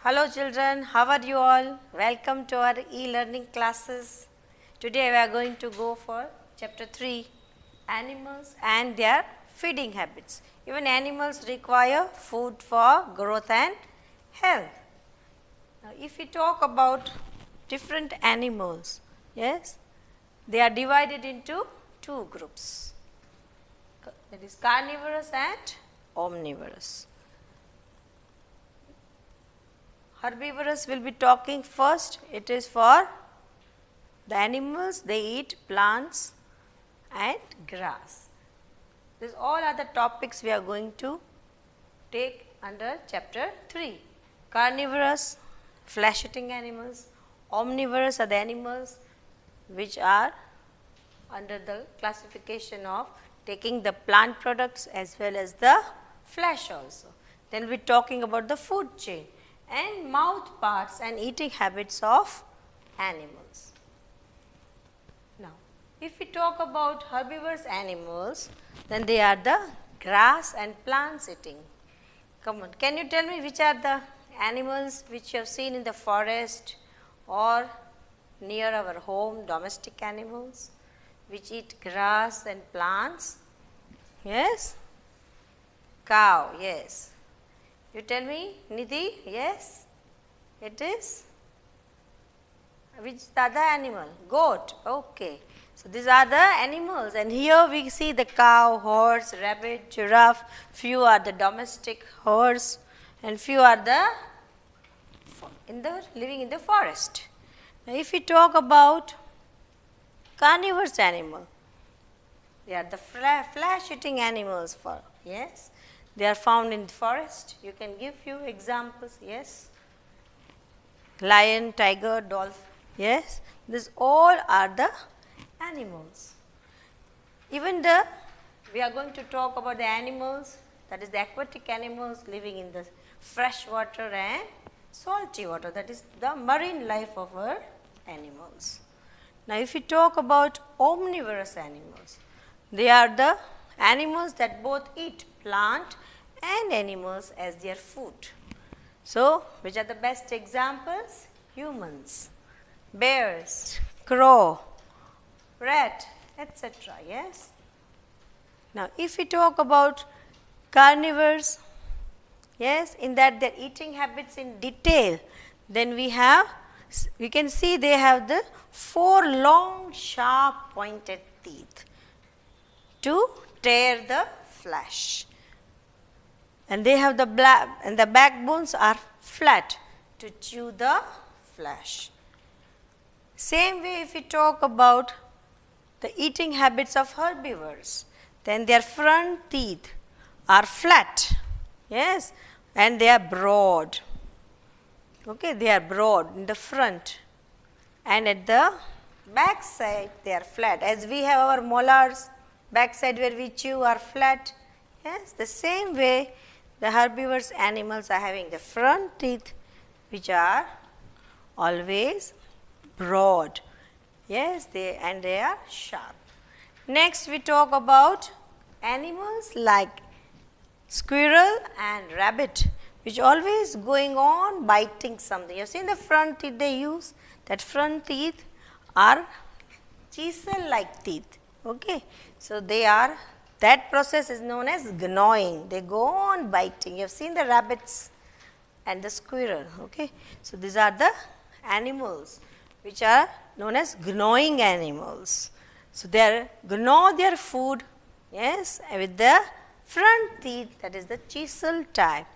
Hello children, how are you all? Welcome to our e-learning classes. Today we are going to go for chapter 3, animals and their feeding habits. Even animals require food for growth and health. Now if we talk about different animals, yes, they are divided into two groups. That is carnivorous and omnivorous. Herbivorous will be talking first. It is for the animals, they eat plants and grass. These all are the topics we are going to take under chapter 3. Carnivorous, flesh eating animals. Omnivorous are the animals which are under the classification of taking the plant products as well as the flesh also. Then we are talking about the food chain and mouth parts and eating habits of animals. Now, if we talk about herbivorous animals, then they are the grass and plants eating. Come on, can you tell me which are the animals which you have seen in the forest or near our home, domestic animals which eat grass and plants? Yes? Cow, yes. You tell me, Nidhi, yes? It is? Which is the other animal? Goat, okay. So these are the animals, and here we see the cow, horse, rabbit, giraffe, few are the domestic horse and few are the living in the forest. Now if we talk about carnivorous animal, they are the flesh eating animals yes. They are found in the forest. You can give few examples, yes. Lion, tiger, dolphin, yes. These all are the animals. Even we are going to talk about the animals, that is the aquatic animals living in the fresh water and salty water, that is the marine life of our animals. Now if we talk about omnivorous animals, they are the animals that both eat plant and animals as their food. So, which are the best examples? Humans, bears, crow, rat, etc. Yes. Now, if we talk about carnivores, yes, in that their eating habits in detail, then we can see they have the 4 long, sharp, pointed teeth to tear the flesh, and they have the backbones are flat to chew the flesh. Same way if we talk about the eating habits of herbivores, then their front teeth are flat, yes, and they are broad. Okay, they are broad in the front, and at the back side they are flat, as we have our molars. Back side where we chew are flat. Yes, the same way the herbivorous animals are having the front teeth which are always broad. Yes, they are sharp. Next we talk about animals like squirrel and rabbit, which always going on biting something. You have seen the front teeth they use. That front teeth are chisel like teeth. Okay, so that process is known as gnawing. They go on biting. You have seen the rabbits and the squirrel. Okay, so these are the animals which are known as gnawing animals. So they gnaw their food, yes, with the front teeth, that is the chisel type,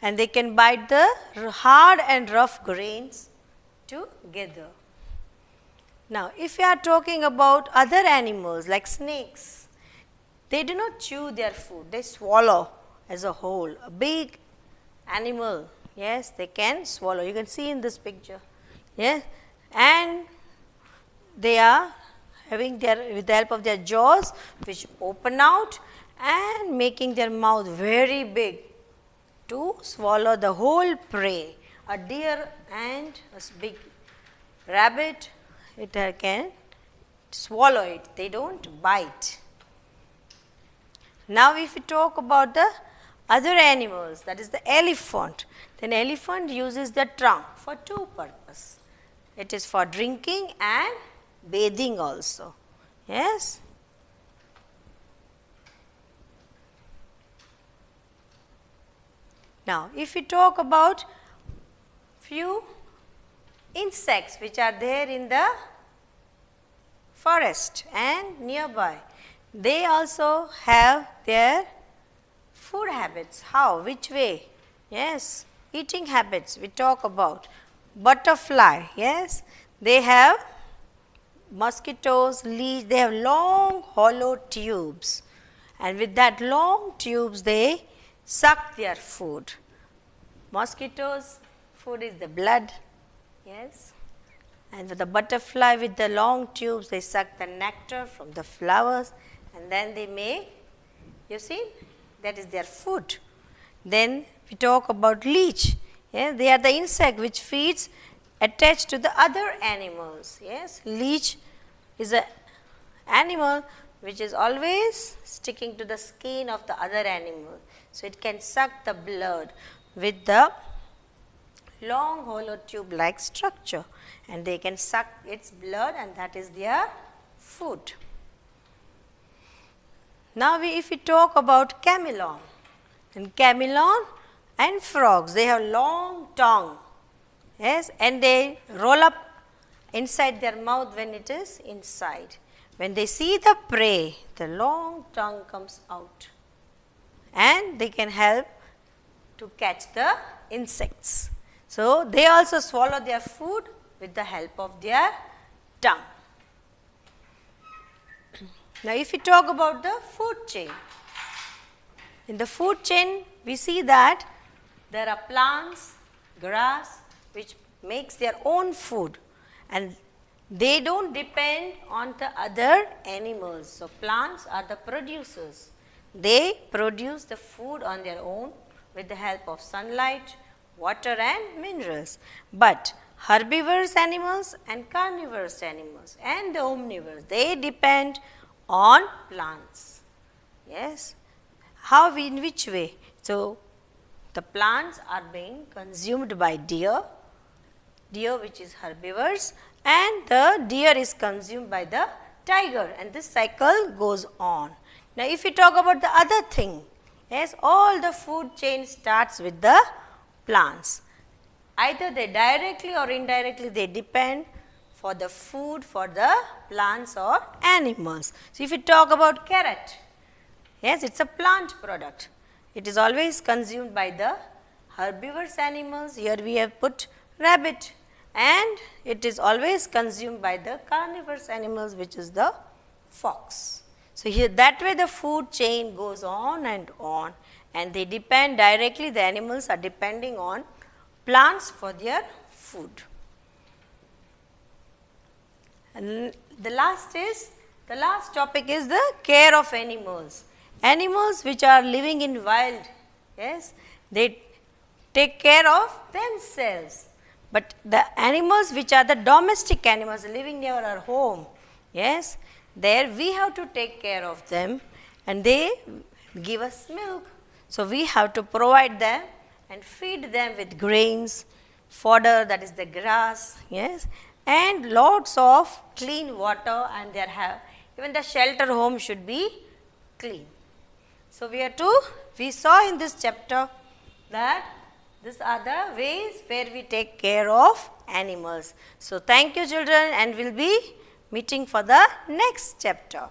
and they can bite the hard and rough grains together. Now, if we are talking about other animals like snakes, they do not chew their food, they swallow as a whole. A big animal, yes, they can swallow. You can see in this picture, yes, and they are having with the help of their jaws which open out and making their mouth very big to swallow the whole prey. A deer and a big rabbit, it can swallow it, they don't bite. Now if we talk about the other animals, that is the elephant, then elephant uses the trunk for two purposes. It is for drinking and bathing also. Yes. Now, if we talk about few insects which are there in the forest and nearby, they also have their food habits. How? Which way? Yes, eating habits we talk about. Butterfly, yes, they have mosquitoes, leech, they have long hollow tubes, and with that long tubes they suck their food. Mosquitoes food is the blood, yes, and with the butterfly with the long tubes they suck the nectar from the flowers and then they make, you see, that is their food. Then we talk about leech, yes, they are the insect which feeds attached to the other animals. Yes, leech is an animal which is always sticking to the skin of the other animal. So, it can suck the blood with the long hollow tube like structure, and they can suck its blood and that is their food. Now, if we talk about chameleon, and chameleon and frogs, they have long tongue, yes, and they roll up inside their mouth when it is inside. When they see the prey, the long tongue comes out and they can help to catch the insects. So, they also swallow their food with the help of their tongue. Now, if we talk about the food chain, in the food chain we see that there are plants, grass which makes their own food and they do not depend on the other animals. So, plants are the producers, they produce the food on their own with the help of sunlight, water and minerals. But herbivorous animals and carnivorous animals and the omnivores, they depend on plants. Yes. How, in which way? So, the plants are being consumed by deer which is herbivores, and the deer is consumed by the tiger, and this cycle goes on. Now, if we talk about the other thing, yes, all the food chain starts with the plants. Either they directly or indirectly they depend for the food for the plants or animals. So, if we talk about carrot, yes, it is a plant product. It is always consumed by the herbivorous animals. Here we have put rabbit, and it is always consumed by the carnivorous animals which is the fox. So, here that way the food chain goes on and they depend directly, the animals are depending on plants for their food. And the last topic is the care of animals. Animals which are living in wild, yes, they take care of themselves. But the animals which are the domestic animals living near our home, yes, there we have to take care of them and they give us milk. So, we have to provide them and feed them with grains, fodder, that is the grass, yes, and lots of clean water, and even the shelter home should be clean. So, we saw in this chapter that these are the ways where we take care of animals. So, thank you children, and we will be meeting for the next chapter.